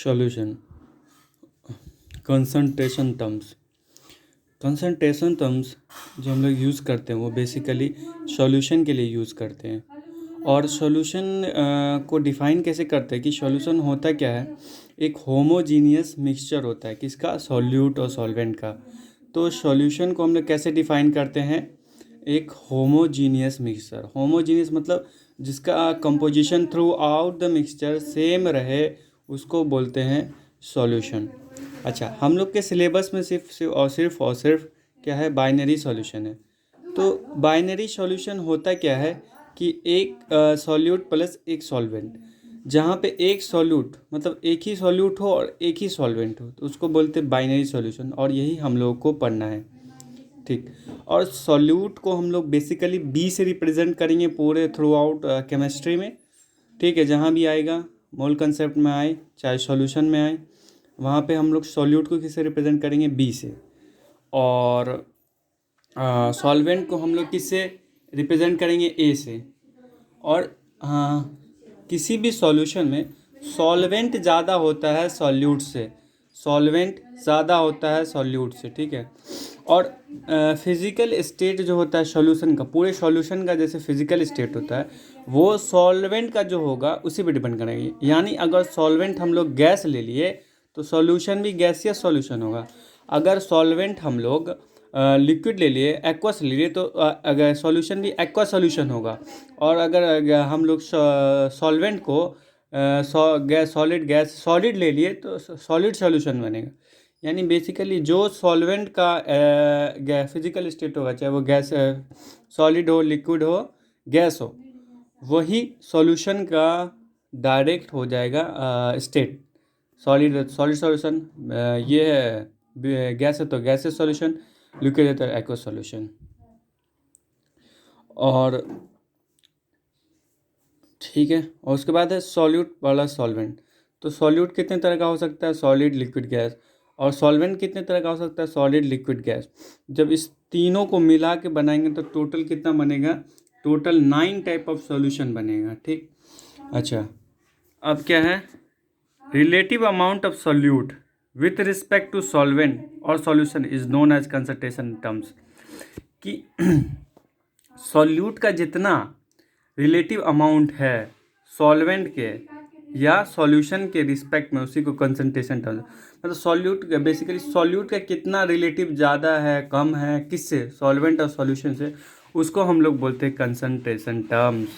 Solution concentration terms. Concentration terms जो हम लोग यूज़ करते हैं वो बेसिकली सॉल्यूशन के लिए यूज़ करते हैं। और सॉल्यूशन को डिफ़ाइन कैसे करते हैं कि सॉल्यूशन होता क्या है। एक होमोजीनियस मिक्सचर होता है किसका, सॉल्यूट और सॉल्वेंट का। तो सॉल्यूशन को हम लोग कैसे डिफ़ाइन करते हैं, एक होमोजीनियस मिक्सचर। होमोजीनियस मतलब जिसका composition through out the mixture same रहे, उसको बोलते हैं सॉल्यूशन। अच्छा, हम लोग के सिलेबस में सिर्फ क्या है, बाइनरी सॉल्यूशन है। तो बाइनरी सॉल्यूशन होता क्या है कि एक सॉल्यूट प्लस एक सॉल्वेंट, जहाँ पे एक सॉल्यूट मतलब एक ही सॉल्यूट हो और एक ही सॉल्वेंट हो, तो उसको बोलते हैं बाइनरी सॉल्यूशन। और यही हम लोगों को पढ़ना है, ठीक। और सॉल्यूट को हम लोग बेसिकली बी से रिप्रेजेंट करेंगे पूरे थ्रू आउट केमिस्ट्री में, ठीक है। जहाँ भी आएगा, मोल कंसेप्ट में आए चाहे सॉल्यूशन में आए, वहाँ पे हम लोग सॉल्यूट को किससे रिप्रेजेंट करेंगे, बी से। और सॉल्वेंट को हम लोग किससे रिप्रेजेंट करेंगे, ए से। और किसी भी सॉल्यूशन में सॉल्वेंट ज़्यादा होता है सॉल्यूट से, सॉल्वेंट ज़्यादा होता है सॉल्यूट से, ठीक है। और फिज़िकल स्टेट जो होता है सॉल्यूशन का, पूरे सॉल्यूशन का जैसे फिज़िकल स्टेट होता है, वो सॉल्वेंट का जो होगा उसी पे डिपेंड करेंगे। यानी अगर सॉल्वेंट हम लोग गैस ले लिए तो सॉल्यूशन भी गैसियस सॉल्यूशन होगा। अगर सॉल्वेंट हम लोग लिक्विड ले लिए, एक्वस ले लिए, तो अगर सॉल्यूशन भी एक्वा सॉल्यूशन होगा। और अगर हम लोग सॉल्वेंट को सॉलिड ले लिए तो सॉलिड सॉल्यूशन बनेगा। यानी बेसिकली जो सॉल्वेंट का फिजिकल स्टेट होगा, चाहे वो गैस सॉलिड हो, लिक्विड हो, गैस हो, वही सॉल्यूशन का डायरेक्ट हो जाएगा स्टेट। सॉलिड सॉल्यूशन ये है, गैस है तो गैसेस सॉल्यूशन, लिक्विड है तो एक्वस सॉल्यूशन। और ठीक है, और उसके बाद है सॉल्यूट वाला सॉल्वेंट। तो सॉल्यूट कितने तरह का हो सकता है, सॉलिड, लिक्विड, गैस। और सॉल्वेंट कितने तरह का हो सकता है, सॉलिड, लिक्विड, गैस। जब इस तीनों को मिला के बनाएंगे तो टोटल कितना बनेगा, टोटल 9 टाइप ऑफ सॉल्यूशन बनेगा, ठीक। अच्छा, अब क्या है, relative amount of solute with respect to solvent और solution is known as concentration terms. कि सॉल्यूट का जितना रिलेटिव अमाउंट है सॉल्वेंट के या सॉल्यूशन के रिस्पेक्ट में, उसी को कंसंट्रेशन टर्म्स। मतलब सॉल्यूट बेसिकली सॉल्यूट का कितना रिलेटिव ज़्यादा है, कम है, किससे, सॉल्वेंट और सॉल्यूशन से, उसको हम लोग बोलते हैं कंसंट्रेशन टर्म्स।